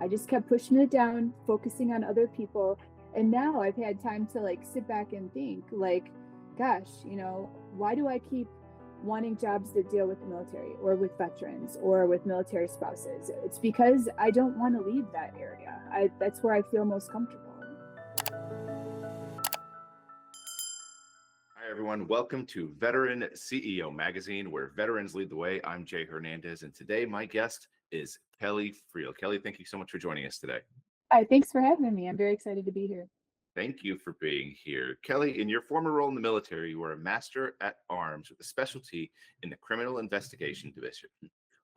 just kept pushing it down, focusing on other people. And now I've had time to like sit back and think like, gosh, why do I keep wanting jobs that deal with the military or with veterans or with military spouses? It's because I don't want to leave that area. That's where I feel most comfortable. Hi, everyone. Welcome to Veteran CEO Magazine, where veterans lead the way. I'm Jay Hernandez, and today my guest is Kelly Freel. Kelly, thank you so much for joining us today. Hi, thanks for having me. I'm very excited to be here. Thank you for being here. Kelly, in your former role in the military, you were a master at arms with a specialty in the Criminal Investigation Division,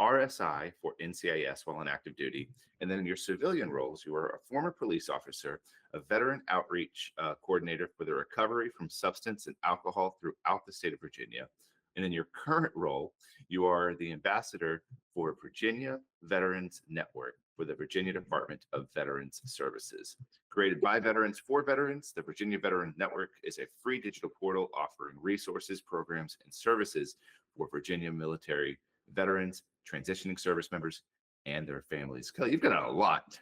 RSI for NCIS while on active duty. And then in your civilian roles, you were a former police officer, a veteran outreach coordinator for the recovery from substance and alcohol throughout the state of Virginia. And in your current role, you are the ambassador for Virginia Veterans Network for the Virginia Department of Veterans Services. Created by veterans for veterans, the Virginia Veterans Network is a free digital portal offering resources, programs, and services for Virginia military veterans, transitioning service members, and their families. Kelly, you've got a lot.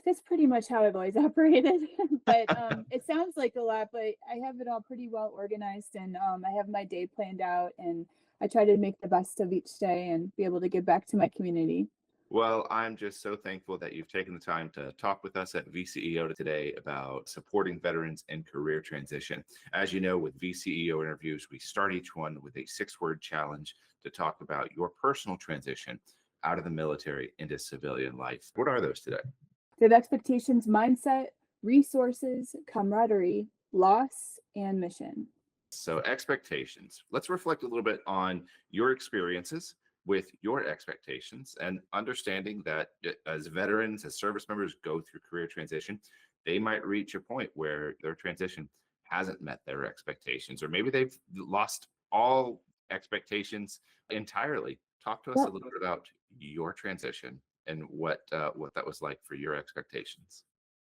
That's pretty much how I've always operated. But it sounds like a lot, but I have it all pretty well organized, and I have my day planned out, and I try to make the best of each day and be able to give back to my community. Well, I'm just so thankful that you've taken the time to talk with us at VCEO today about supporting veterans in career transition. As you know, with VCEO interviews, we start each one with a 6-word challenge to talk about your personal transition out of the military into civilian life. What are those today? They have expectations, mindset, resources, camaraderie, loss, and mission. So, expectations. Let's reflect a little bit on your experiences with your expectations and understanding that as veterans, as service members go through career transition, they might reach a point where their transition hasn't met their expectations, or maybe they've lost all expectations entirely. Talk to us a Well, little bit about your transition and what that was like for your expectations.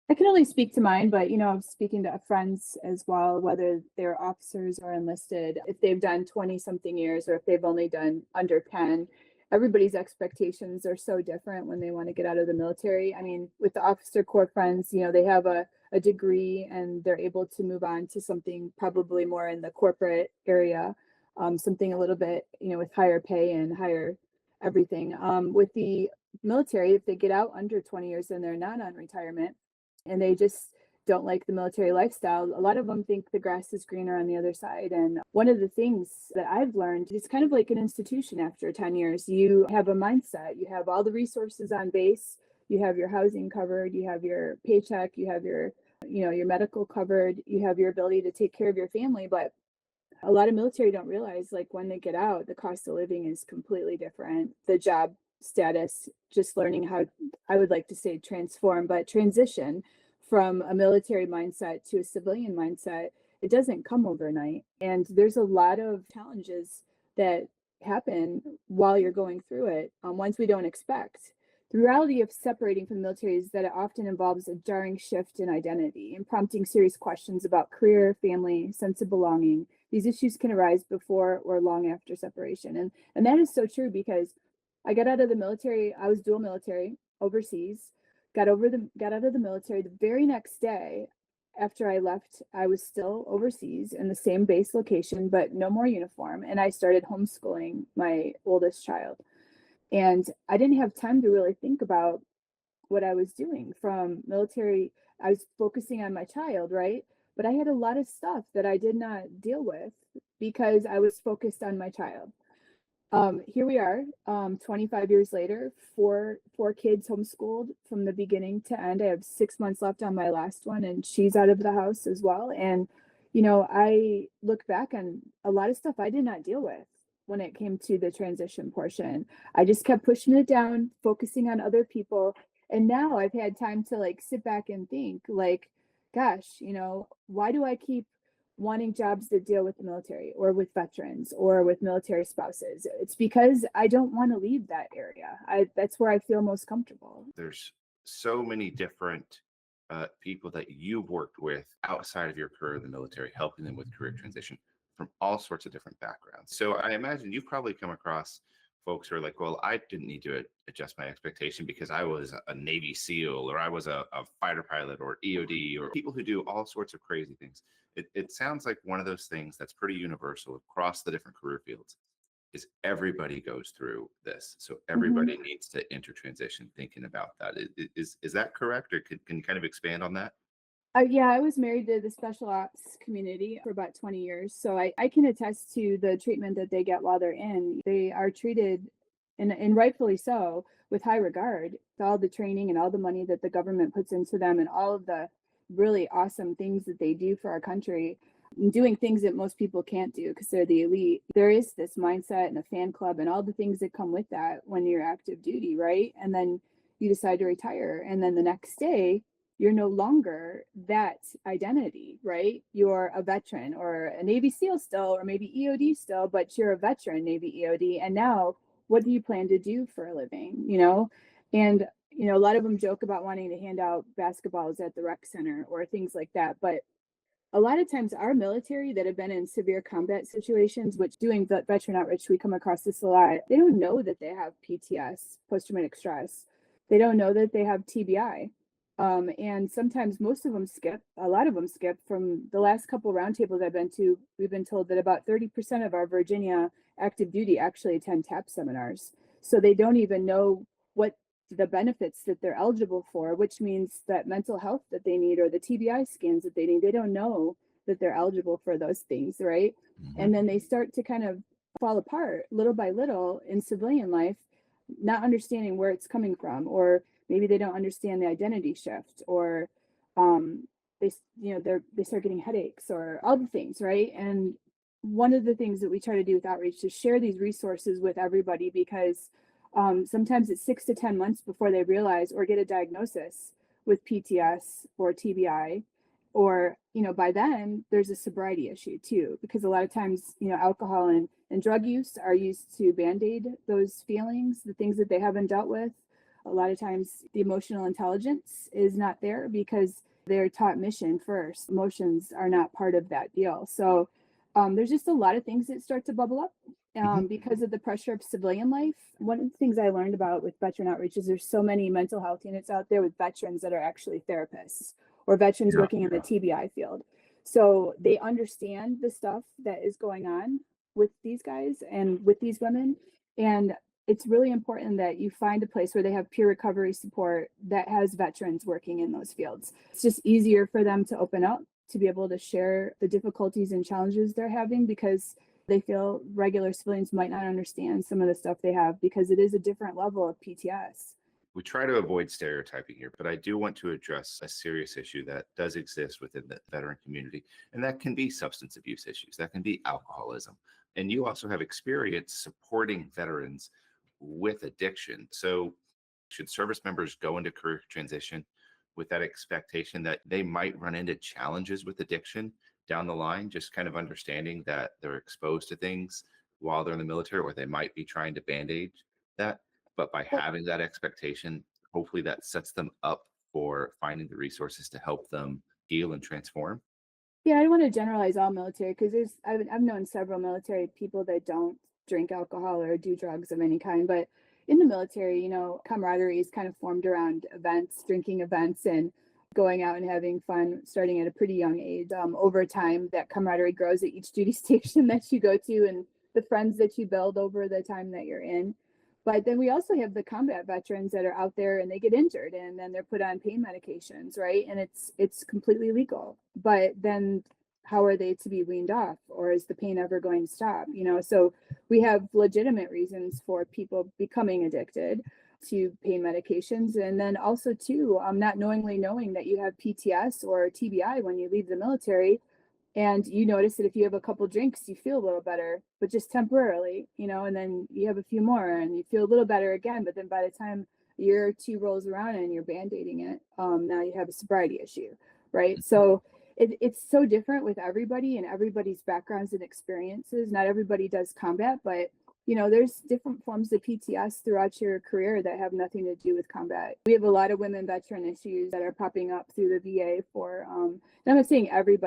I can only speak to mine, but I'm speaking to friends as well, whether they're officers or enlisted, if they've done 20 something years or if they've only done under 10. Everybody's expectations are so different when they want to get out of the military. I mean, with the officer corps friends, they have a degree and they're able to move on to something probably more in the corporate area, something a little bit, with higher pay and higher everything. With the military, if they get out under 20 years and they're not on retirement, and they just don't like the military lifestyle. A lot of them think the grass is greener on the other side. And one of the things that I've learned is kind of like an institution after 10 years. You have a mindset, you have all the resources on base, you have your housing covered, you have your paycheck, you have your medical covered, you have your ability to take care of your family. But a lot of military don't realize, like, when they get out, the cost of living is completely different. The job status, just learning how, I would like to say transform, but transition from a military mindset to a civilian mindset, it doesn't come overnight. And there's a lot of challenges that happen while you're going through it, ones we don't expect. The reality of separating from the military is that it often involves a jarring shift in identity and prompting serious questions about career, family, sense of belonging. These issues can arise before or long after separation. And that is so true, because I got out of the military, I was dual military overseas, got out of the military. The very next day after I left, I was still overseas in the same base location, but no more uniform. And I started homeschooling my oldest child. And I didn't have time to really think about what I was doing from military. I was focusing on my child, right? But I had a lot of stuff that I did not deal with because I was focused on my child. Here we are, 25 years later, four kids homeschooled from the beginning to end. I have 6 months left on my last one, and she's out of the house as well. And, I look back on a lot of stuff I did not deal with when it came to the transition portion. I just kept pushing it down, focusing on other people. And now I've had time to like sit back and think like, gosh, why do I keep wanting jobs that deal with the military or with veterans or with military spouses? It's because I don't want to leave that area. That's where I feel most comfortable. There's so many different people that you've worked with outside of your career in the military, helping them with career transition from all sorts of different backgrounds. So I imagine you've probably come across folks who are like, well, I didn't need to adjust my expectation because I was a Navy SEAL, or I was a fighter pilot, or EOD, or people who do all sorts of crazy things. It sounds like one of those things that's pretty universal across the different career fields is everybody goes through this. So everybody needs to intertransition thinking about that. Is that correct? Or can you kind of expand on that? Yeah, I was married to the special ops community for about 20 years. So I can attest to the treatment that they get while they're in. They are treated, and rightfully so, with high regard. All the training and all the money that the government puts into them and all of the really awesome things that they do for our country, and doing things that most people can't do because they're the elite. There is this mindset and a fan club and all the things that come with that when you're active duty, right? And then you decide to retire. And then the next day, you're no longer that identity, right? You're a veteran or a Navy SEAL still, or maybe EOD still, but you're a veteran Navy EOD. And now what do you plan to do for a living, And, a lot of them joke about wanting to hand out basketballs at the rec center or things like that. But a lot of times our military that have been in severe combat situations, which doing veteran outreach, we come across this a lot, they don't know that they have PTS, post-traumatic stress. They don't know that they have TBI. And sometimes most of them skip, a lot of them skip. From the last couple roundtables I've been to, we've been told that about 30% of our Virginia active duty actually attend TAP seminars. So they don't even know what the benefits that they're eligible for, which means that mental health that they need or the TBI scans that they need, they don't know that they're eligible for those things, right? And then they start to kind of fall apart little by little in civilian life, not understanding where it's coming from, or maybe they don't understand the identity shift, or they they start getting headaches or all the things, right? And one of the things that we try to do with outreach is share these resources with everybody, because sometimes it's 6 to 10 months before they realize or get a diagnosis with PTS or TBI, or by then there's a sobriety issue too, because a lot of times alcohol and drug use are used to band-aid those feelings, the things that they haven't dealt with. A lot of times the emotional intelligence is not there because they're taught mission first. Emotions are not part of that deal. So there's just a lot of things that start to bubble up because of the pressure of civilian life. One of the things I learned about with veteran outreach is there's so many mental health units out there with veterans that are actually therapists or veterans working in the TBI field. So they understand the stuff that is going on with these guys and with these women. And it's really important that you find a place where they have peer recovery support that has veterans working in those fields. It's just easier for them to open up, to be able to share the difficulties and challenges they're having, because they feel regular civilians might not understand some of the stuff they have, because it is a different level of PTS. We try to avoid stereotyping here, but I do want to address a serious issue that does exist within the veteran community, and that can be substance abuse issues, that can be alcoholism. And you also have experience supporting veterans with addiction. So should service members go into career transition with that expectation that they might run into challenges with addiction down the line, just kind of understanding that they're exposed to things while they're in the military, or they might be trying to band-aid that? But by having that expectation, hopefully that sets them up for finding the resources to help them heal and transform. Yeah, I don't want to generalize all military, because I've known several military people that don't drink alcohol or do drugs of any kind. But in the military, camaraderie is kind of formed around events, drinking events, and going out and having fun starting at a pretty young age. Over time, that camaraderie grows at each duty station that you go to, and the friends that you build over the time that you're in. But then we also have the combat veterans that are out there and they get injured and then they're put on pain medications, right? And it's completely legal. But then how are they to be weaned off, or is the pain ever going to stop? So we have legitimate reasons for people becoming addicted to pain medications. And then also too, not knowingly knowing that you have PTS or TBI when you leave the military. And you notice that if you have a couple drinks, you feel a little better, but just temporarily, and then you have a few more and you feel a little better again. But then by the time a year or two rolls around and you're band-aiding it, now you have a sobriety issue, right? So it's so different with everybody and everybody's backgrounds and experiences. Not everybody does combat, but there's different forms of PTS throughout your career that have nothing to do with combat. We have a lot of women veteran issues that are popping up through the VA for, and I'm not saying every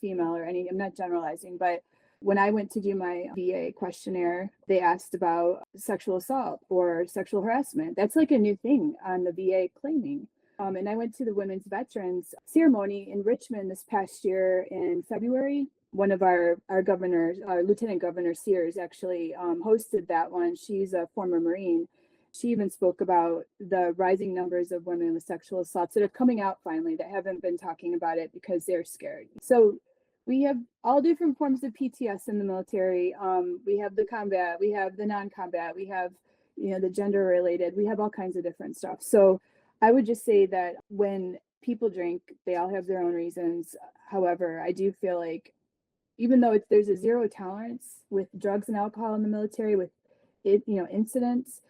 female or any, I'm not generalizing, but When I went to do my VA questionnaire, they asked about sexual assault or sexual harassment. That's like a new thing on the VA claiming. And I went to the Women's Veterans ceremony in Richmond this past year in February. One of our governors, our Lieutenant Governor Sears, actually hosted that one. She's a former Marine. She even spoke about the rising numbers of women with sexual assaults that are coming out finally that haven't been talking about it because they're scared. So we have all different forms of PTS in the military. We have the combat, we have the non-combat, we have, the gender related, we have all kinds of different stuff. So I would just say that when people drink, they all have their own reasons. However, I do feel like even though there's a zero tolerance with drugs and alcohol in the military, with incidents,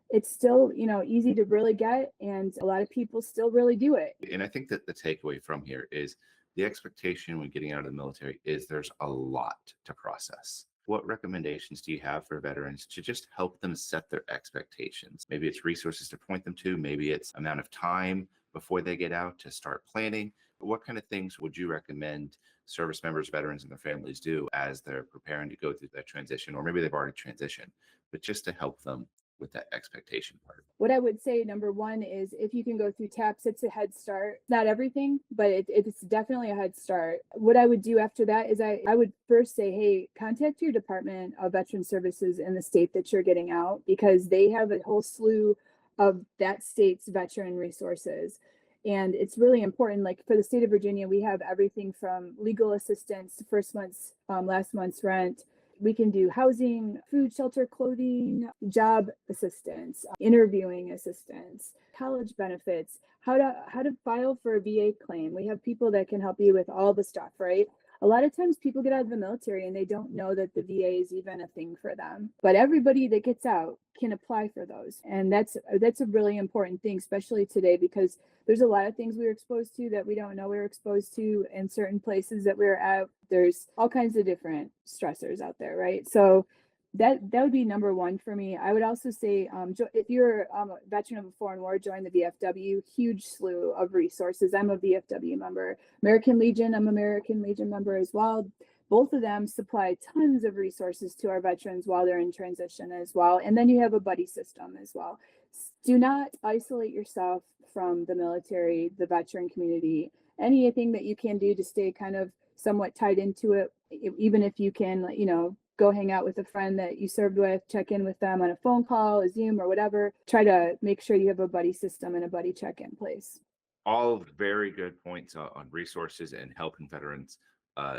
it's still, easy to really get, and a lot of people still really do it. And I think that the takeaway from here is the expectation when getting out of the military is there's a lot to process. What recommendations do you have for veterans to just help them set their expectations? Maybe it's resources to point them to, maybe it's amount of time before they get out to start planning. What kind of things would you recommend service members, veterans, and their families do as they're preparing to go through that transition, or maybe they've already transitioned, but just to help them with that expectation part? What I would say, number one, is if you can go through TAPS, it's a head start. Not everything, but it's definitely a head start. What I would do after that is I would first say, hey, contact your Department of Veteran Services in the state that you're getting out, because they have a whole slew of that state's veteran resources. And it's really important. Like for the state of Virginia, we have everything from legal assistance to first month's, last month's rent. We can do housing, food, shelter, clothing, job assistance, interviewing assistance, college benefits, how to file for a VA claim. We have people that can help you with all the stuff, right? A lot of times people get out of the military and they don't know that the VA is even a thing for them. But everybody that gets out can apply for those. And that's a really important thing, especially today, because there's a lot of things we were exposed to that we don't know we were exposed to in certain places that we're at. There's all kinds of different stressors out there, right? So that would be number one for me. I would also say, if you're a veteran of a foreign war, join the VFW. Huge slew of resources. I'm a VFW member. American Legion, I'm American Legion member as well. Both of them supply tons of resources to our veterans while they're in transition as well. And then you have a buddy system as well. Do not isolate yourself from the military, the veteran community. Anything that you can do to stay kind of somewhat tied into it, even if you can, go hang out with a friend that you served with, check in with them on a phone call, a Zoom, or whatever. Try to make sure you have a buddy system and a buddy check-in place. All very good points on resources and helping veterans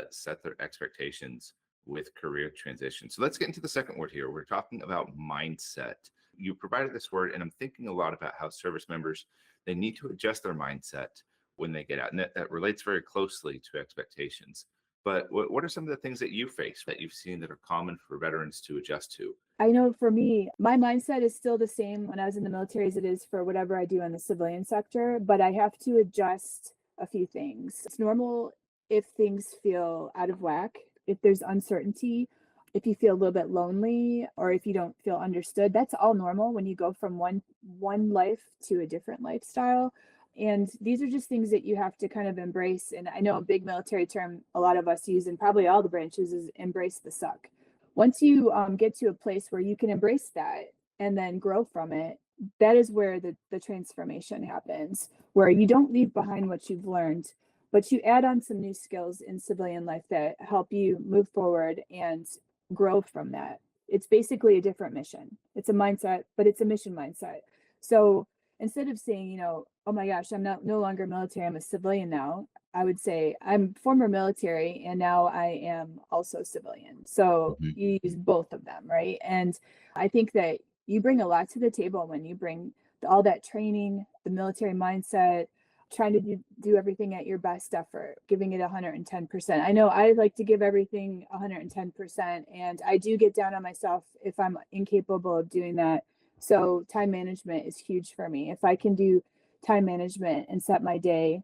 set their expectations with career transition. So let's get into the second word here. We're talking about mindset. You provided this word, and I'm thinking a lot about how service members, they need to adjust their mindset when they get out. And that relates very closely to expectations. But what are some of the things that you face that you've seen that are common for veterans to adjust to? I know for me, my mindset is still the same when I was in the military as it is for whatever I do in the civilian sector, but I have to adjust a few things. It's normal if things feel out of whack, if there's uncertainty, if you feel a little bit lonely, or if you don't feel understood. That's all normal when you go from one life to a different lifestyle. And these are just things that you have to kind of embrace. And I know a big military term a lot of us use, and probably all the branches, is embrace the suck. Once you get to a place where you can embrace that and then grow from it, that is where the transformation happens, where you don't leave behind what you've learned, but you add on some new skills in civilian life that help you move forward and grow from that. It's basically a different mission. It's a mindset, but it's a mission mindset. So instead of saying, oh my gosh, I'm no longer military, I'm a civilian now, I would say I'm former military and now I am also civilian. So you use both of them, right? And I think that you bring a lot to the table when you bring all that training, the military mindset, trying to do everything at your best effort, giving it 110%. I know I like to give everything 110%, and I do get down on myself if I'm incapable of doing that. So time management is huge for me. If I can do time management and set my day.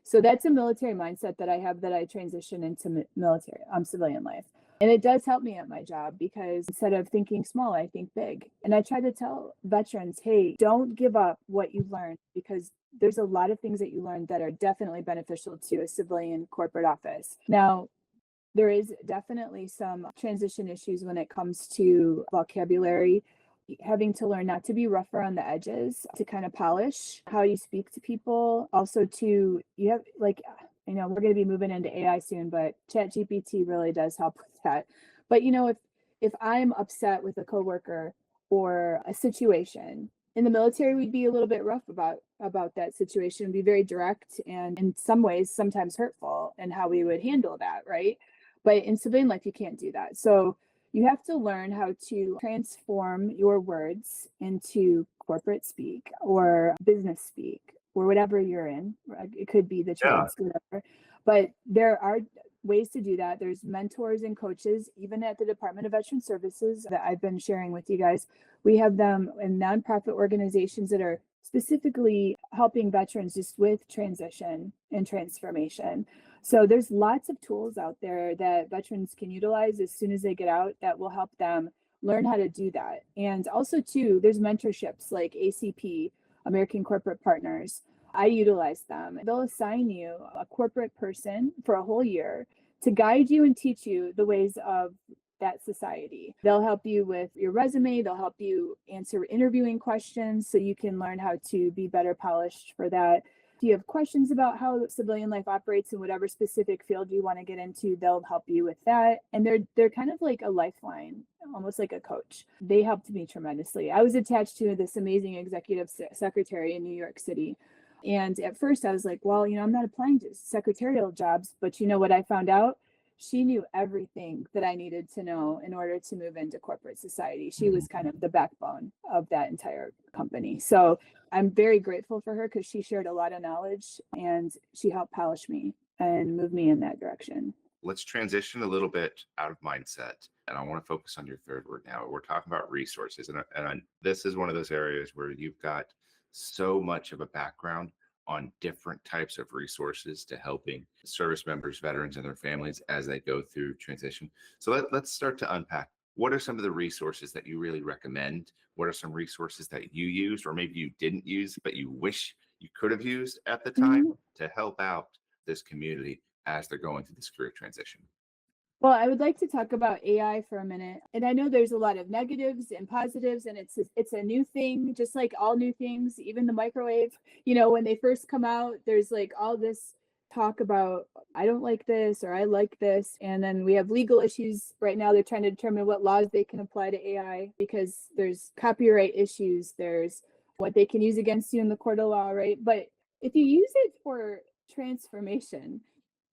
So that's a military mindset that I have, that I transition into military, civilian life. And it does help me at my job, because instead of thinking small, I think big. And I try to tell veterans, hey, don't give up what you've learned, because there's a lot of things that you learned that are definitely beneficial to a civilian corporate office. Now, There is definitely some transition issues when it comes to vocabulary, having to learn not to be rough around the edges, to kind of polish how you speak to people. Also, to you have like, we're going to be moving into AI soon, but ChatGPT really does help with that. But if I'm upset with a coworker or a situation, in the military, we'd be a little bit rough about that situation, be very direct and in some ways sometimes hurtful in how we would handle that, right? But in civilian life, you can't do that. So you have to learn how to transform your words into corporate speak or business speak or whatever you're in. It could be the Yeah. trades, whatever. But there are ways to do that. There's mentors and coaches, even at the Department of Veteran Services that I've been sharing with you guys. We have them in nonprofit organizations that are specifically helping veterans just with transition and transformation. So there's lots of tools out there that veterans can utilize as soon as they get out that will help them learn how to do that. And also too, there's mentorships like ACP, American Corporate Partners. I utilize them. They'll assign you a corporate person for a whole year to guide you and teach you the ways of that society. They'll help you with your resume. They'll help you answer interviewing questions so you can learn how to be better polished for that. If you have questions about how civilian life operates in whatever specific field you want to get into, they'll help you with that. And they're kind of like a lifeline, almost like a coach. They helped me tremendously. I was attached to this amazing executive secretary in New York City. And at first I was like, well, I'm not applying to secretarial jobs, but you know what I found out? She knew everything that I needed to know in order to move into corporate society. She was kind of the backbone of that entire company. So I'm very grateful for her because she shared a lot of knowledge and she helped polish me and move me in that direction. Let's transition a little bit out of mindset. And I want to focus on your third word now. We're talking about resources. And this is one of those areas where you've got so much of a background on different types of resources to helping service members, veterans, and their families as they go through transition. So let's start to unpack. What are some of the resources that you really recommend? What are some resources that you used or maybe you didn't use, but you wish you could have used at the time to help out this community as they're going through this career transition? Well, I would like to talk about AI for a minute. And I know there's a lot of negatives and positives, and it's a new thing, just like all new things, even the microwave. When they first come out, there's like all this talk about I don't like this or I like this. And then we have legal issues right now. They're trying to determine what laws they can apply to AI because there's copyright issues, there's what they can use against you in the court of law, right? But if you use it for transformation,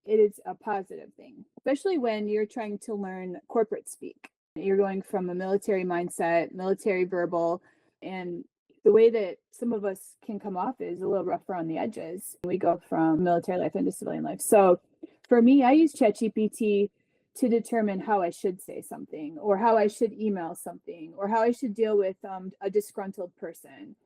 it is a positive thing, especially when you're trying to learn corporate speak. You're going from a military mindset, military verbal, and the way that some of us can come off is a little rough around the edges. We go from military life into civilian life. So for me, I use ChatGPT to determine how I should say something or how I should email something or how I should deal with a disgruntled person.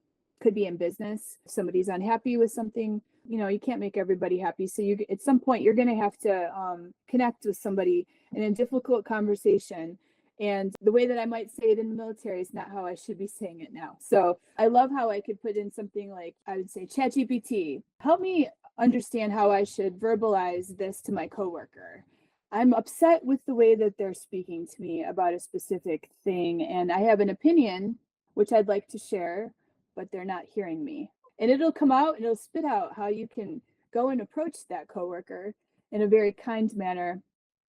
Could be in business. If somebody's unhappy with something, you can't make everybody happy. So you, at some point, you're going to have to connect with somebody in a difficult conversation. And the way that I might say it in the military is not how I should be saying it now. So I love how I could put in something like, I would say, ChatGPT, help me understand how I should verbalize this to my coworker. I'm upset with the way that they're speaking to me about a specific thing, and I have an opinion, which I'd like to share, but they're not hearing me. And it'll come out and it'll spit out how you can go and approach that coworker in a very kind manner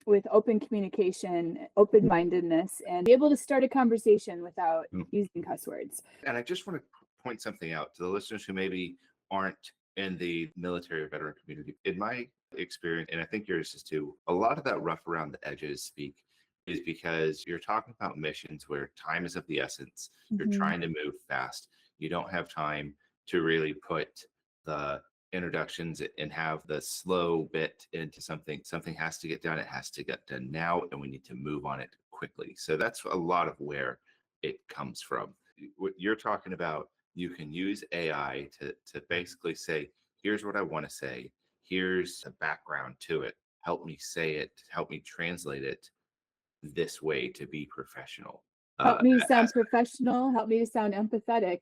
with open communication, open mindedness, and be able to start a conversation without using cuss words. And I just want to point something out to the listeners who maybe aren't in the military or veteran community. In my experience, and I think yours is too, a lot of that rough around the edges speak is because you're talking about missions where time is of the essence. You're trying to move fast. You don't have time to really put the introductions and have the slow bit into something. Something has to get done. It has to get done now, and we need to move on it quickly. So that's a lot of where it comes from. What you're talking about, you can use AI to basically say, here's what I want to say. Here's the background to it. Help me say it. Help me translate it this way to be professional. Help me sound professional. Help me to sound empathetic.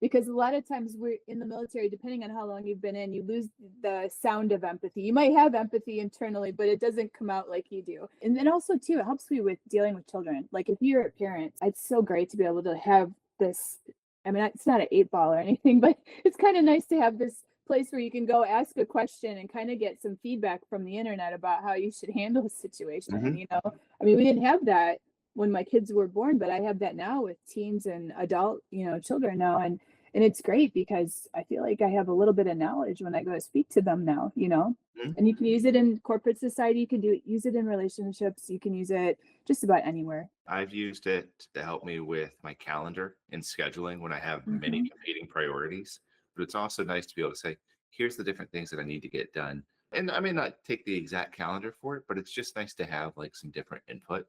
because a lot of times we're in the military, depending on how long you've been in, you lose the sound of empathy. You might have empathy internally, but it doesn't come out like you do. And then also too, it helps me with dealing with children. Like if you're a parent, it's so great to be able to have this. I mean, it's not an 8-ball or anything, but it's kind of nice to have this place where you can go ask a question and kind of get some feedback from the internet about how you should handle a situation. Mhm. You know, I mean, we didn't have that when my kids were born, but I have that now with teens and adult, children now. And it's great because I feel like I have a little bit of knowledge when I go to speak to them now, Mhm. and you can use it in corporate society. You can use it in relationships. You can use it just about anywhere. I've used it to help me with my calendar and scheduling when I have many Mhm. competing priorities. But it's also nice to be able to say, here's the different things that I need to get done. And I may not take the exact calendar for it, but it's just nice to have like some different input.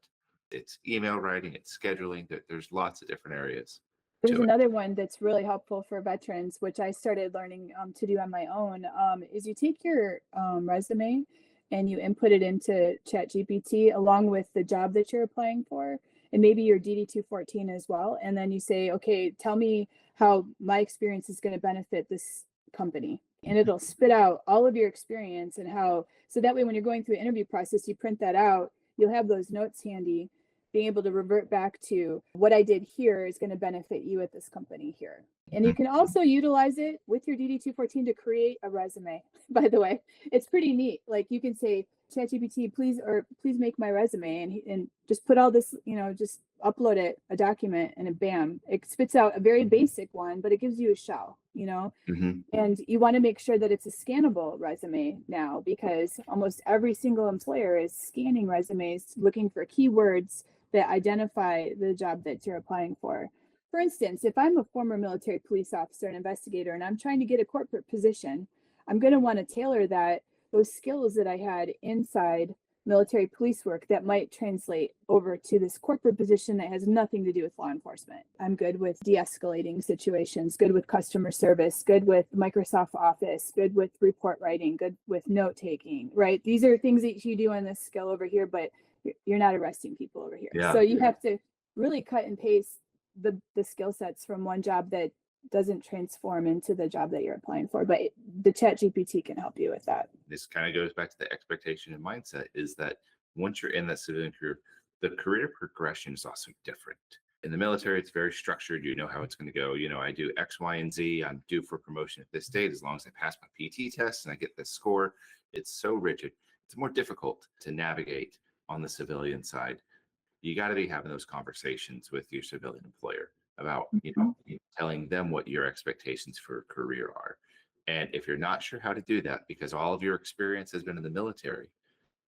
It's email writing, it's scheduling, there's lots of different areas There's to it. another one that's really helpful for veterans, which I started learning to do on my own. Is you take your resume and you input it into ChatGPT along with the job that you're applying for, and maybe your DD 214 as well. And then you say, okay, tell me how my experience is going to benefit this company. And it'll spit out all of your experience and how, so that way when you're going through the interview process, you print that out, you'll have those notes handy, being able to revert back to what I did here is going to benefit you at this company here. And you can also utilize it with your DD 214 to create a resume. By the way, it's pretty neat. Like you can say, ChatGPT, please make my resume, and just put all this, just upload it, a document, and bam, it spits out a very basic one, but it gives you a shell. Mhm. And you want to make sure that it's a scannable resume now, because almost every single employer is scanning resumes, looking for keywords that identify the job that you're applying for. For instance, if I'm a former military police officer and investigator and I'm trying to get a corporate position, I'm going to want to tailor those skills that I had inside military police work that might translate over to this corporate position that has nothing to do with law enforcement. I'm good with de-escalating situations, good with customer service, good with Microsoft Office, good with report writing, good with note taking, right? These are things that you do on this skill over here, but you're not arresting people over here. Yeah. So you have to really cut and paste the skill sets from one job that doesn't transform into the job that you're applying for. But the Chat GPT can help you with that. This kind of goes back to the expectation and mindset is that once you're in that civilian career, the career progression is also different. In the military, it's very structured. You know how it's going to go. I do X, Y, and Z. I'm due for promotion at this date as long as I pass my PT test and I get this score. It's so rigid. It's more difficult to navigate on the civilian side. You got to be having those conversations with your civilian employer about, Mhm. telling them what your expectations for a career are. And if you're not sure how to do that because all of your experience has been in the military,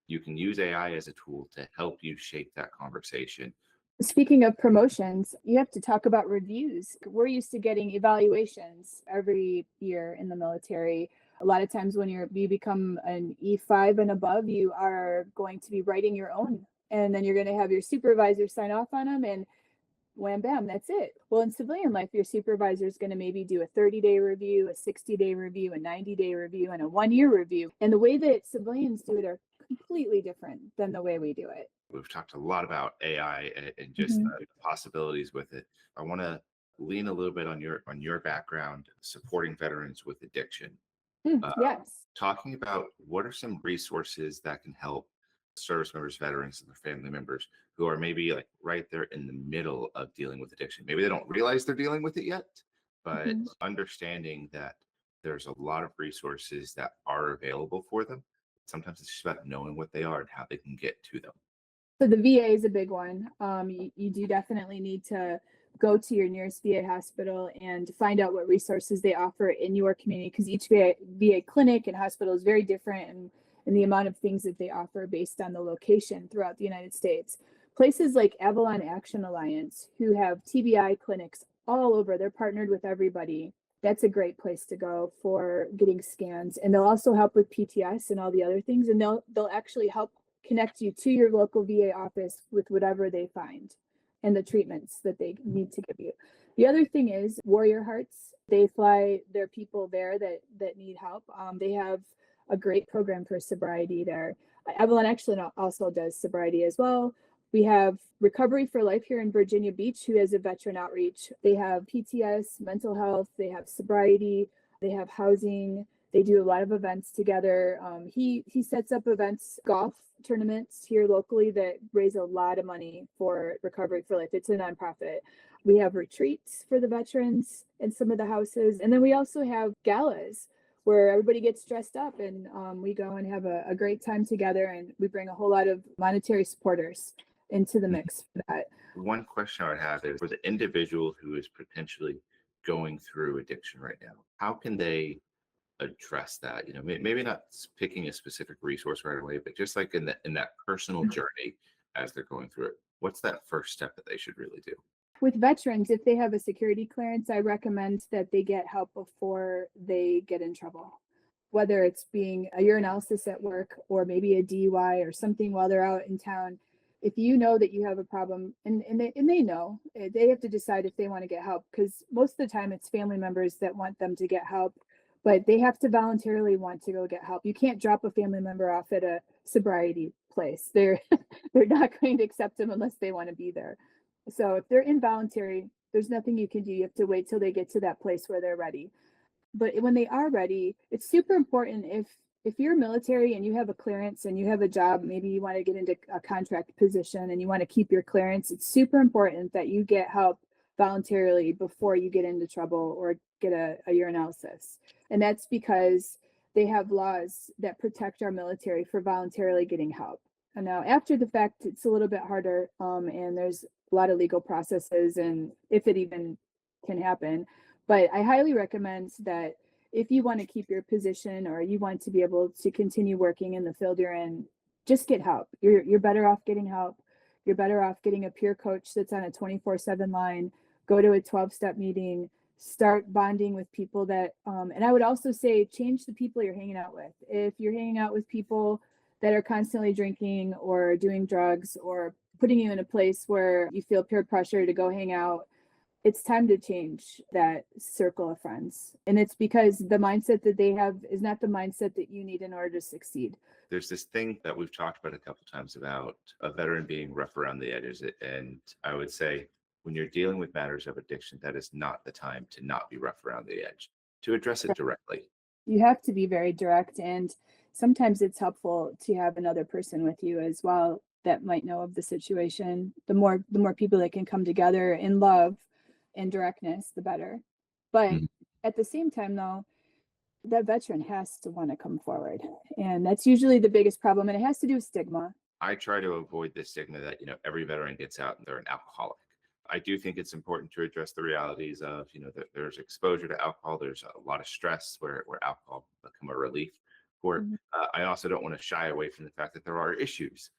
you can use AI as a tool to help you shape that conversation. Speaking of promotions, you have to talk about reviews. We're used to getting evaluations every year in the military. A lot of times when you become an E5 and above, you are going to be writing your own. And then you're going to have your supervisor sign off on them, and wham bam, that's it. Well, in civilian life, your supervisor is going to maybe do a 30-day review, a 60-day review, a 90-day review, and a 1-year review. And the way that civilians do it are completely different than the way we do it. We've talked a lot about AI and just Mhm. the possibilities with it. I want to lean a little bit on your background supporting veterans with addiction. Uh, Yes. Talking about what are some resources that can help service members, veterans, and their family members who are maybe like right there in the middle of dealing with addiction. Maybe they don't realize they're dealing with it yet, but Mhm. understanding that there's a lot of resources that are available for them. Sometimes it's just about knowing what they are and how they can get to them. So the VA is a big one. You do definitely need to go to your nearest VA hospital and find out what resources they offer in your community, because each VA clinic and hospital is very different in the amount of things that they offer based on the location throughout the United States. Places like Avalon Action Alliance, who have TBI clinics all over, they're partnered with everybody. That's a great place to go for getting scans, and they'll also help with PTS and all the other things, and they'll actually help connect you to your local VA office with whatever they find and the treatments that they need to give you. The other thing is Warrior Hearts. They fly their people there that need help. They have a great program for sobriety there. Evelyn actually also does sobriety as well. We have Recovery for Life here in Virginia Beach, who has a veteran outreach. They have PTS, mental health, they have sobriety, they have housing. They do a lot of events together. He sets up events, golf tournaments here locally that raise a lot of money for Recovery for Life. It's a nonprofit. We have retreats for the veterans in some of the houses. And then we also have galas where everybody gets dressed up and we go and have a great time together, and we bring a whole lot of monetary supporters into the mix for that. One question I would have is for the individual who is potentially going through addiction right now, how can they address that? Maybe not picking a specific resource right away, but just like in that personal journey as they're going through it, what's that first step that they should really do? With veterans, if they have a security clearance, I recommend that they get help before they get in trouble. Whether it's being a urinalysis at work or maybe a DUI or something while they're out in town, if you know that you have a problem and they know, they have to decide if they want to get help, because most of the time it's family members that want them to get help, but they have to voluntarily want to go get help. You can't drop a family member off at a sobriety place. They're not going to accept them unless they want to be there. So if they're involuntary, there's nothing you can do. You have to wait till they get to that place where they're ready. But when they are ready, it's super important if you're military and you have a clearance and you have a job, maybe you want to get into a contract position and you want to keep your clearance, it's super important that you get help voluntarily before you get into trouble or get a urinalysis. And that's because they have laws that protect our military for voluntarily getting help. And now after the fact, it's a little bit harder, and there's a lot of legal processes, and if it even can happen. But I highly recommend that if you want to keep your position or you want to be able to continue working in the field you're in, just get help. You're better off getting help. You're better off getting a peer coach that's on a 24/7 line. Go to a 12-step meeting. Start bonding with people that, and I would also say change the people you're hanging out with. If you're hanging out with people that are constantly drinking or doing drugs or putting you in a place where you feel peer pressure to go hang out, it's time to change that circle of friends. And it's because the mindset that they have is not the mindset that you need in order to succeed. There's this thing that we've talked about a couple times about a veteran being rough around the edges. And I would say when you're dealing with matters of addiction, that is not the time to not be rough around the edge, to address it directly. You have to be very direct, and sometimes it's helpful to have another person with you as well that might know of the situation. The more people that can come together in love and directness, the better. But Mhm. at the same time, though, that veteran has to want to come forward, and that's usually the biggest problem, and it has to do with stigma. I try to avoid the stigma that, every veteran gets out and they're an alcoholic. I do think it's important to address the realities of, that there's exposure to alcohol. There's a lot of stress where alcohol become a relief for. Mhm. I also don't want to shy away from the fact that there are issues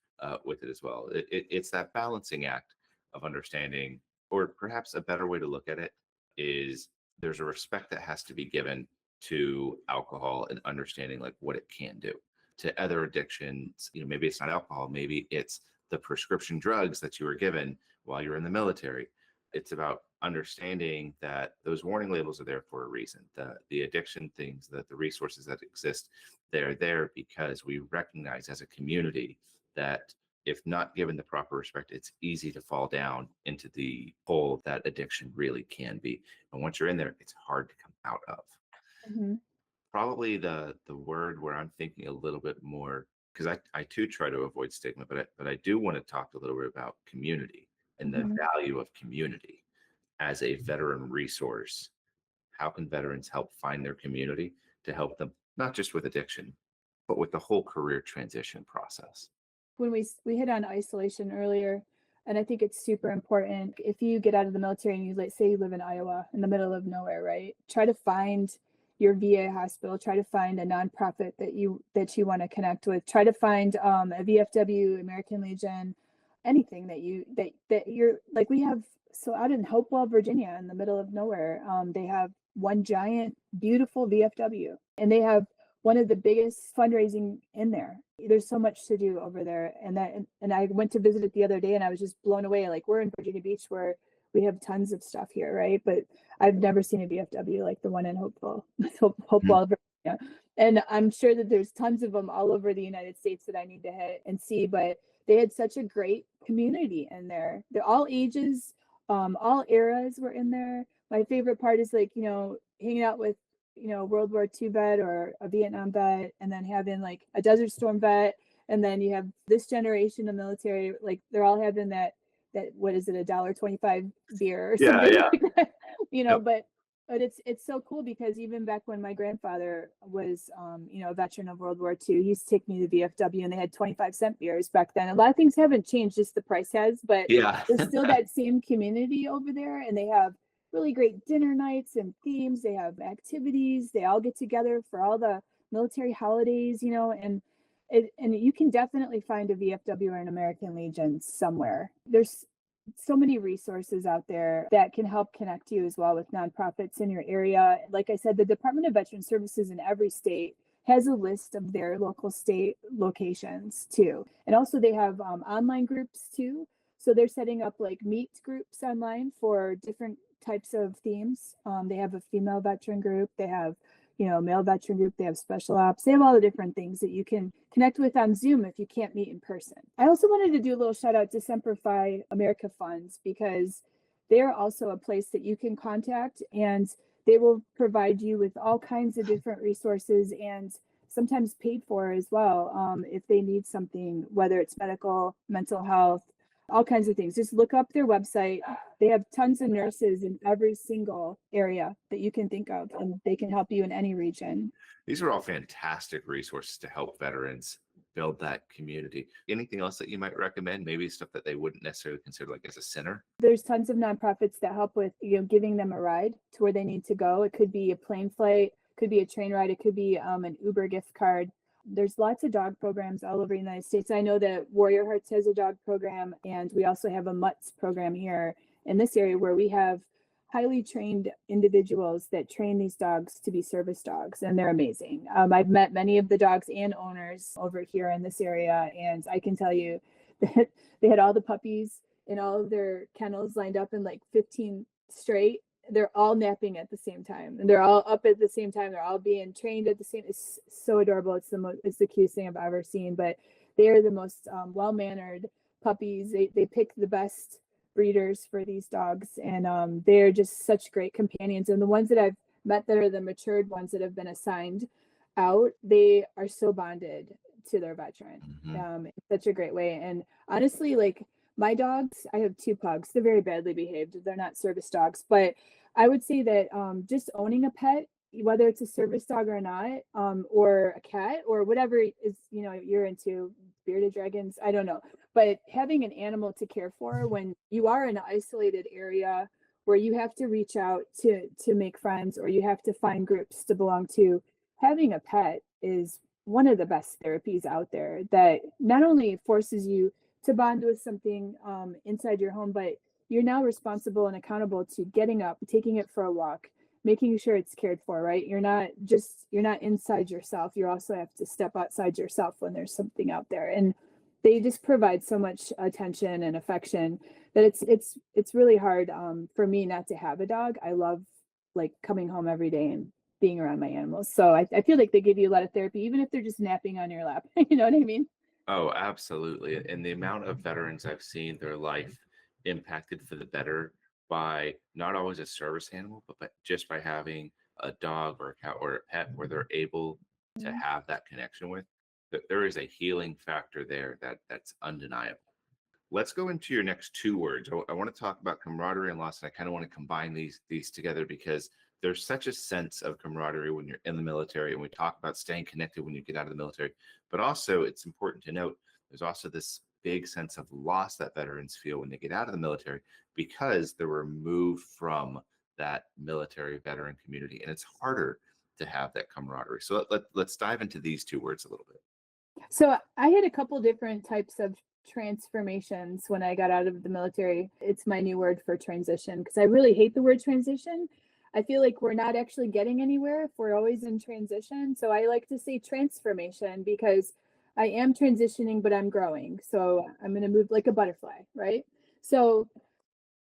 with it as well. It's that balancing act of understanding, or perhaps a better way to look at it is there's a respect that has to be given to alcohol and understanding like what it can do to other addictions. Maybe it's not alcohol, maybe it's the prescription drugs that you were given while you're in the military. It's about understanding that those warning labels are there for a reason. The addiction things, that the resources that exist, they're there because we recognize as a community that if not given the proper respect, it's easy to fall down into the hole that addiction really can be. And once you're in there, it's hard to come out of. Mhm. Probably the word where I'm thinking a little bit more, because I too try to avoid stigma, but I do want to talk a little bit about community and the Mhm. value of community as a veteran resource. How can veterans help find their community to help them not just with addiction, but with the whole career transition process? When we hit on isolation earlier, and I think it's super important. If you get out of the military and you, like, say you live in Iowa in the middle of nowhere, right? Try to find your VA hospital. Try to find a nonprofit that you want to connect with. Try to find a VFW, American Legion, anything that you're like. We have, so out in Hopewell, Virginia, in the middle of nowhere, they have one giant, beautiful VFW, and they have one of the biggest fundraising in there. There's so much to do over there. And I went to visit it the other day and I was just blown away. Like, we're in Virginia Beach where we have tons of stuff here, right? But I've never seen a VFW like the one in Hopewell, Hopewell, Virginia. And I'm sure that there's tons of them all over the United States that I need to hit and see. But they had such a great community in there. They're all ages, all eras were in there. My favorite part is like, hanging out with, World War II vet or a Vietnam vet, and then having like a Desert Storm vet, and then you have this generation of military, like they're all having that what is it, $1.25 beer or Yeah, something yeah. like that, Yep. but it's so cool because even back when my grandfather was, a veteran of World War II, he used to take me to VFW and they had 25-cent beers back then. A lot of things haven't changed, just the price has, but Yeah. there's still that same community over there, and they have really great dinner nights and themes. They have activities. They all get together for all the military holidays, and you can definitely find a VFW or an American Legion somewhere. There's so many resources out there that can help connect you as well with nonprofits in your area. Like I said, the Department of Veteran Services in every state has a list of their local state locations too. And also they have online groups too. So they're setting up like meet groups online for different types of themes. They have a female veteran group. They have male veteran group, they have special ops, they have all the different things that you can connect with on Zoom if you can't meet in person. I also wanted to do a little shout out to Semperfi America Funds because they're also a place that you can contact, and they will provide you with all kinds of different resources and sometimes paid for as well, if they need something, whether it's medical, mental health, all kinds of things. Just look up their website. They have tons of nurses in every single area that you can think of, and they can help you in any region. These are all fantastic resources to help veterans build that community. Anything else that you might recommend? Maybe stuff that they wouldn't necessarily consider like as a center? There's tons of nonprofits that help with, giving them a ride to where they need to go. It could be a plane flight, could be a train ride, it could be an Uber gift card. There's lots of dog programs all over the United States. I know that Warrior Hearts has a dog program, and we also have a Mutts program here in this area where we have highly trained individuals that train these dogs to be service dogs, and they're amazing. I've met many of the dogs and owners over here in this area, and I can tell you that they had all the puppies in all of their kennels lined up in like 15 straight. They're all napping at the same time, and they're all up at the same time. They're all being trained at the same. It's so adorable. It's the cutest thing I've ever seen. But they are the most well-mannered puppies. They pick the best breeders for these dogs, and they're just such great companions. And the ones that I've met that are the matured ones that have been assigned out, they are so bonded to their veteran, in such a great way. And honestly, like my dogs, I have two pugs. They're very badly behaved. They're not service dogs, but I would say that just owning a pet, whether it's a service dog or not, or a cat or whatever is, you're into, bearded dragons, I don't know, but having an animal to care for when you are in an isolated area where you have to reach out to make friends, or you have to find groups to belong to, having a pet is one of the best therapies out there that not only forces you to bond with something inside your home, but you're now responsible and accountable to getting up, taking it for a walk, making sure it's cared for, right? You're not inside yourself. You also have to step outside yourself when there's something out there. And they just provide so much attention and affection that it's really hard for me not to have a dog. I love like coming home every day and being around my animals. So I feel like they give you a lot of therapy, even if they're just napping on your lap. You know what I mean? Oh, absolutely. And the amount of veterans I've seen their life impacted for the better by not always a service animal, but just by having a dog or a cat or a pet where they're able to have that connection with, that there is a healing factor there that's undeniable. Let's go into your next two words. I want to talk about camaraderie and loss, and I kind of want to combine these together because there's such a sense of camaraderie when you're in the military, and we talk about staying connected when you get out of the military. But also, it's important to note there's also this big sense of loss that veterans feel when they get out of the military because they're removed from that military veteran community, and it's harder to have that camaraderie. So let's dive into these two words a little bit. So I had a couple different types of transformations when I got out of the military. It's my new word for transition because I really hate the word transition. I feel like we're not actually getting anywhere if we're always in transition. So I like to say transformation because I am transitioning, but I'm growing. So I'm going to move like a butterfly, right? So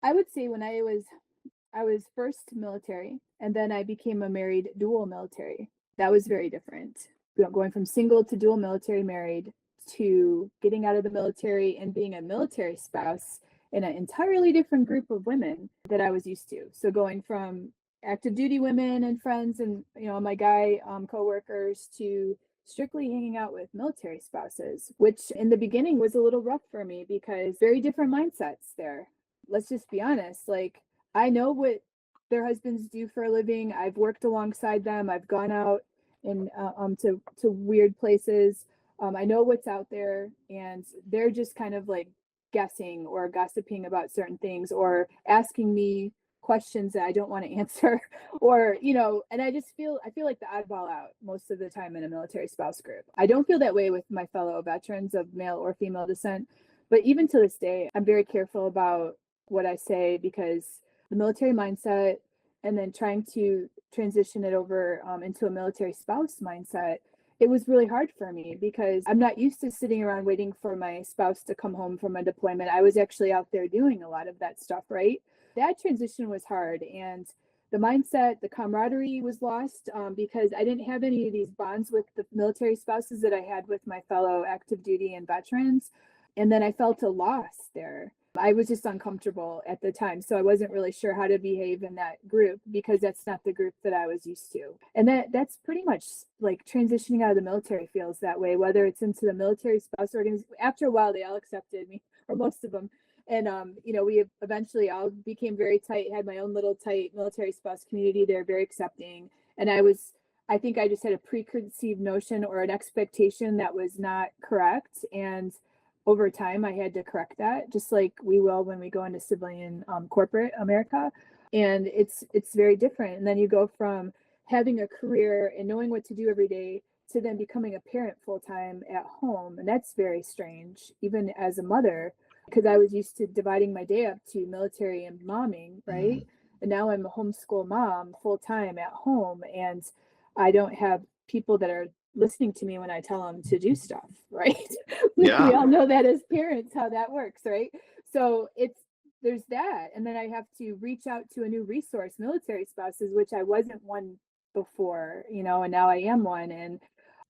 I would say when I was first military, and then I became a married dual military. That was very different. Going from single to dual military married, to getting out of the military and being a military spouse in an entirely different group of women that I was used to. So going from active duty women and friends and, my guy coworkers to strictly hanging out with military spouses, which in the beginning was a little rough for me because very different mindsets there. Let's just be honest. Like, I know what their husbands do for a living. I've worked alongside them. I've gone out and to weird places. I know what's out there, and they're just kind of like guessing or gossiping about certain things or asking me questions that I don't want to answer or, and I feel like the oddball out most of the time in a military spouse group. I don't feel that way with my fellow veterans of male or female descent, but even to this day, I'm very careful about what I say because the military mindset and then trying to transition it over into a military spouse mindset, it was really hard for me because I'm not used to sitting around waiting for my spouse to come home from a deployment. I was actually out there doing a lot of that stuff, right? That transition was hard. And the mindset, the camaraderie was lost because I didn't have any of these bonds with the military spouses that I had with my fellow active duty and veterans. And then I felt a loss there. I was just uncomfortable at the time. So I wasn't really sure how to behave in that group because that's not the group that I was used to. And that's pretty much like transitioning out of the military feels that way, whether it's into the military spouse organization. After a while, they all accepted me, or most of them. And, we eventually all became very tight, had my own little tight military spouse community. They're very accepting. And I think I just had a preconceived notion or an expectation that was not correct. And over time, I had to correct that, just like we will when we go into civilian corporate America. And it's very different. And then you go from having a career and knowing what to do every day to then becoming a parent full time at home. And that's very strange, even as a mother, because I was used to dividing my day up to military and momming, right? And now I'm a homeschool mom full time at home. And I don't have people that are listening to me when I tell them to do stuff, right? Yeah. We all know that as parents, how that works, right? So there's that. And then I have to reach out to a new resource, military spouses, which I wasn't one before, and now I am one. And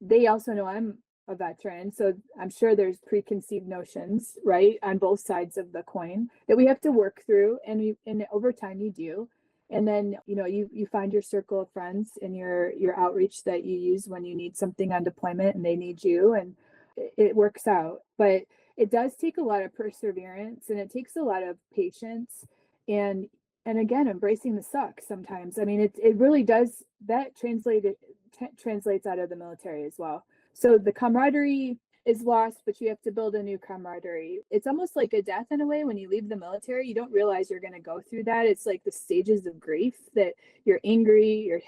they also know I'm a veteran. So I'm sure there's preconceived notions, right, on both sides of the coin that we have to work through. And over time you do. And then, you find your circle of friends and your outreach that you use when you need something on deployment and they need you, and it works out. But it does take a lot of perseverance and it takes a lot of patience and again, embracing the suck sometimes. I mean, it really does. That translates out of the military as well. So the camaraderie is lost, but you have to build a new camaraderie. It's almost like a death in a way. When you leave the military, you don't realize you're going to go through that. It's like the stages of grief that you're angry, you're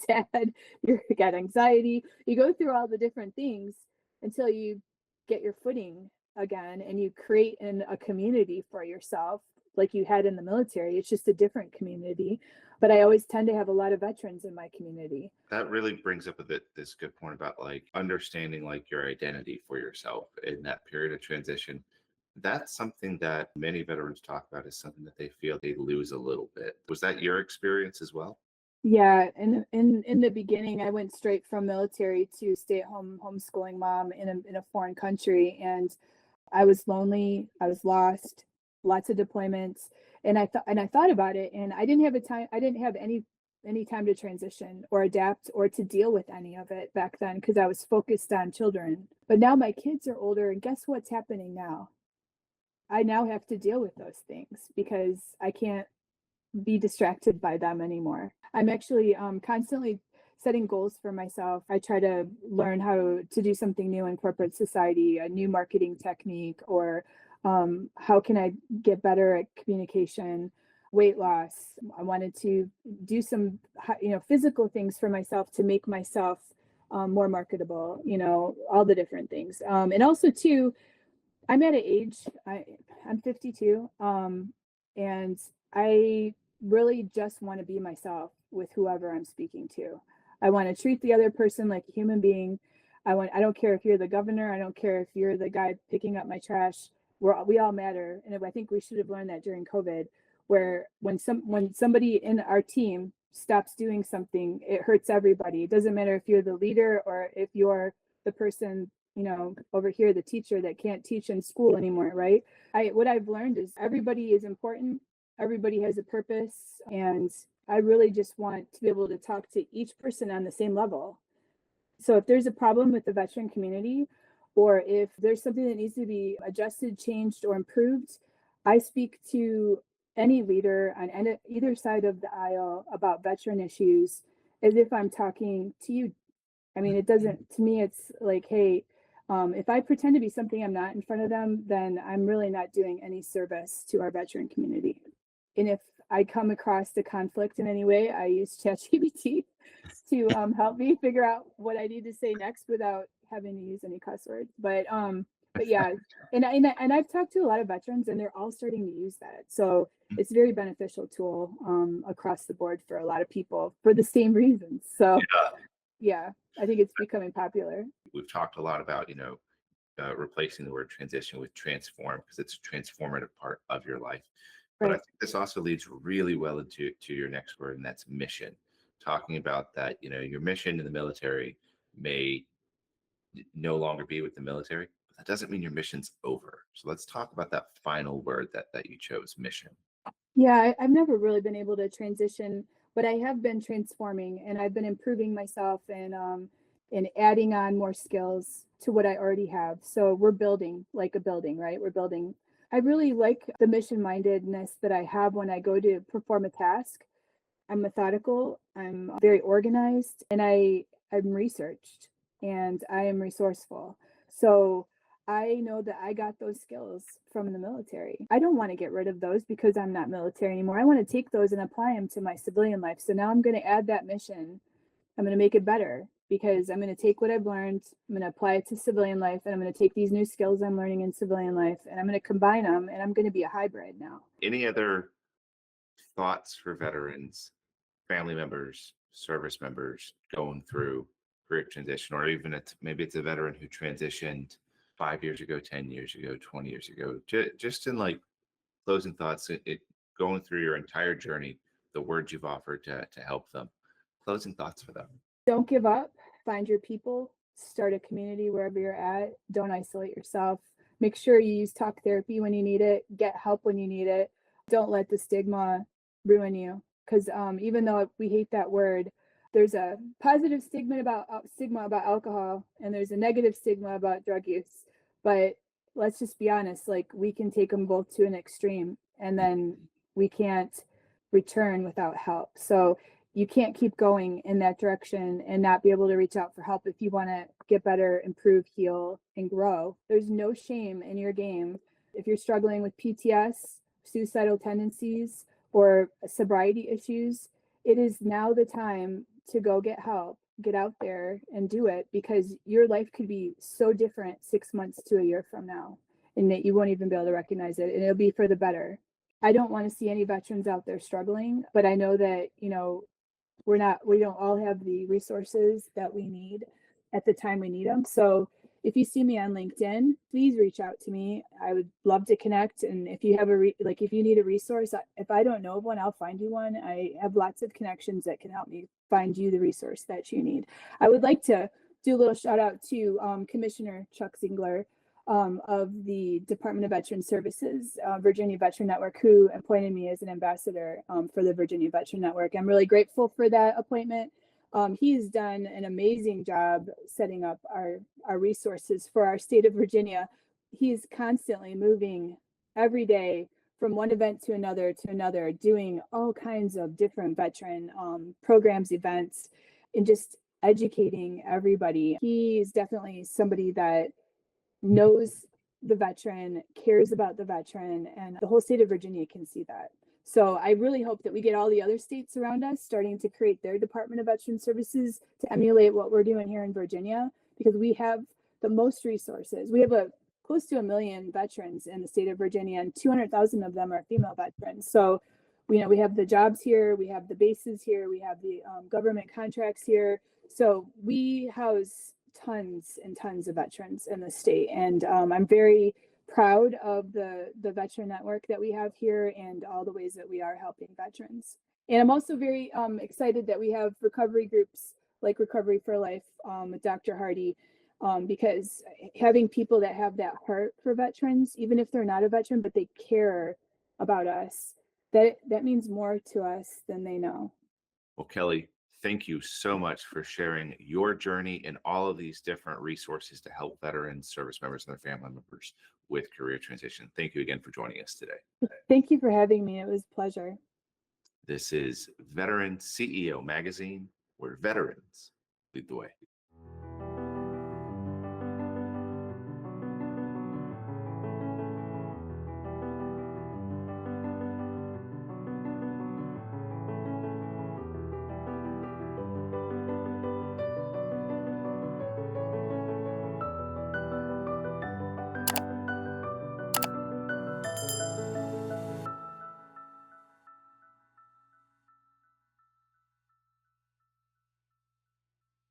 sad, you got anxiety. You go through all the different things until you get your footing again and you create a community for yourself like you had in the military. It's just a different community. But I always tend to have a lot of veterans in my community. That really brings up this good point about like understanding like your identity for yourself in that period of transition. That's something that many veterans talk about as something that they feel they lose a little bit. Was that your experience as well? Yeah, and in the beginning, I went straight from military to stay-at-home homeschooling mom in a foreign country, and I was lonely, I was lost, lots of deployments, and I thought about it, and I didn't have any time to transition or adapt or to deal with any of it back then because I was focused on children. But now my kids are older, and guess what's happening now? I now have to deal with those things because I can't be distracted by them anymore. I'm actually constantly setting goals for myself. I try to learn how to do something new in corporate society, a new marketing technique, or how can I get better at communication, weight loss. I wanted to do some, physical things for myself to make myself more marketable, all the different things. And also too, I'm at an age, I'm 52, and I really just want to be myself with whoever I'm speaking to. I want to treat the other person like a human being. I don't care if you're the governor. I don't care if you're the guy picking up my trash. We all matter. And I think we should have learned that during COVID, where when somebody in our team stops doing something, it hurts everybody. It doesn't matter if you're the leader or if you're the person, over here, the teacher that can't teach in school anymore, right? What I've learned is everybody is important. Everybody has a purpose. And I really just want to be able to talk to each person on the same level. So if there's a problem with the veteran community, or if there's something that needs to be adjusted, changed, or improved, I speak to any leader on either side of the aisle about veteran issues as if I'm talking to you. I mean, it doesn't, to me, it's like, hey, if I pretend to be something I'm not in front of them, then I'm really not doing any service to our veteran community. And if I come across the conflict in any way, I use ChatGPT to help me figure out what I need to say next without having to use any cuss words. But yeah, and I've talked to a lot of veterans, and they're all starting to use that. So it's a very beneficial tool across the board for a lot of people for the same reasons. So yeah, I think it's becoming popular. We've talked a lot about, replacing the word transition with transform, because it's a transformative part of your life. But I think this also leads really well into your next word, and that's mission. Talking about that, your mission in the military may no longer be with the military, but that doesn't mean your mission's over. So let's talk about that final word that you chose, mission. Yeah, I've never really been able to transition, but I have been transforming, and I've been improving myself and adding on more skills to what I already have. So we're building like a building, right? We're building. I really like the mission mindedness that I have when I go to perform a task. I'm methodical, I'm very organized, and I'm researched, and I am resourceful. So I know that I got those skills from the military. I don't want to get rid of those because I'm not military anymore. I want to take those and apply them to my civilian life. So now I'm going to add that mission. I'm going to make it better because I'm going to take what I've learned, I'm going to apply it to civilian life, and I'm going to take these new skills I'm learning in civilian life, and I'm going to combine them, and I'm going to be a hybrid now. Any other thoughts for veterans, family members, service members going through career transition, or even maybe it's a veteran who transitioned 5 years ago, 10 years ago, 20 years ago? Just in like closing thoughts, it going through your entire journey, the words you've offered to help them. Closing thoughts for them. Don't give up. Find your people. Start a community wherever you're at. Don't isolate yourself. Make sure you use talk therapy when you need it. Get help when you need it. Don't let the stigma ruin you. Because even though we hate that word, there's a positive stigma about alcohol, and there's a negative stigma about drug use. But let's just be honest, like we can take them both to an extreme, and then we can't return without help. So you can't keep going in that direction and not be able to reach out for help if you want to get better, improve, heal, and grow. There's no shame in your game. If you're struggling with PTS, suicidal tendencies, or sobriety issues, it is now the time to go get help, get out there and do it, because your life could be so different 6 months to a year from now, and that you won't even be able to recognize it, and it'll be for the better. I don't want to see any veterans out there struggling, but I know that, we don't all have the resources that we need at the time we need them. So if you see me on LinkedIn, please reach out to me. I would love to connect. And if you have if you need a resource, if I don't know of one, I'll find you one. I have lots of connections that can help me find you the resource that you need. I would like to do a little shout out to Commissioner Chuck Ziegler of the Department of Veteran Services, Virginia Veteran Network, who appointed me as an ambassador for the Virginia Veteran Network. I'm really grateful for that appointment. He's done an amazing job setting up our resources for our state of Virginia. He's constantly moving every day from one event to another, doing all kinds of different veteran programs, events, and just educating everybody. He's definitely somebody that knows the veteran, cares about the veteran, and the whole state of Virginia can see that. So I really hope that we get all the other states around us starting to create their Department of Veteran Services to emulate what we're doing here in Virginia, because we have the most resources. We have close to 1 million veterans in the state of Virginia, and 200,000 of them are female veterans. So, we have the jobs here, we have the bases here, we have the government contracts here. So we house tons and tons of veterans in the state, and I'm very proud of the veteran network that we have here and all the ways that we are helping veterans. And I'm also very excited that we have recovery groups like Recovery for Life with Dr. Hardy. because having people that have that heart for veterans, even if they're not a veteran, but they care about us, that means more to us than they know. Well, Kelly, thank you so much for sharing your journey and all of these different resources to help veterans, service members, and their family members with career transition. Thank you again for joining us today. Thank you for having me. It was a pleasure. This is Veteran CEO Magazine, where veterans lead the way.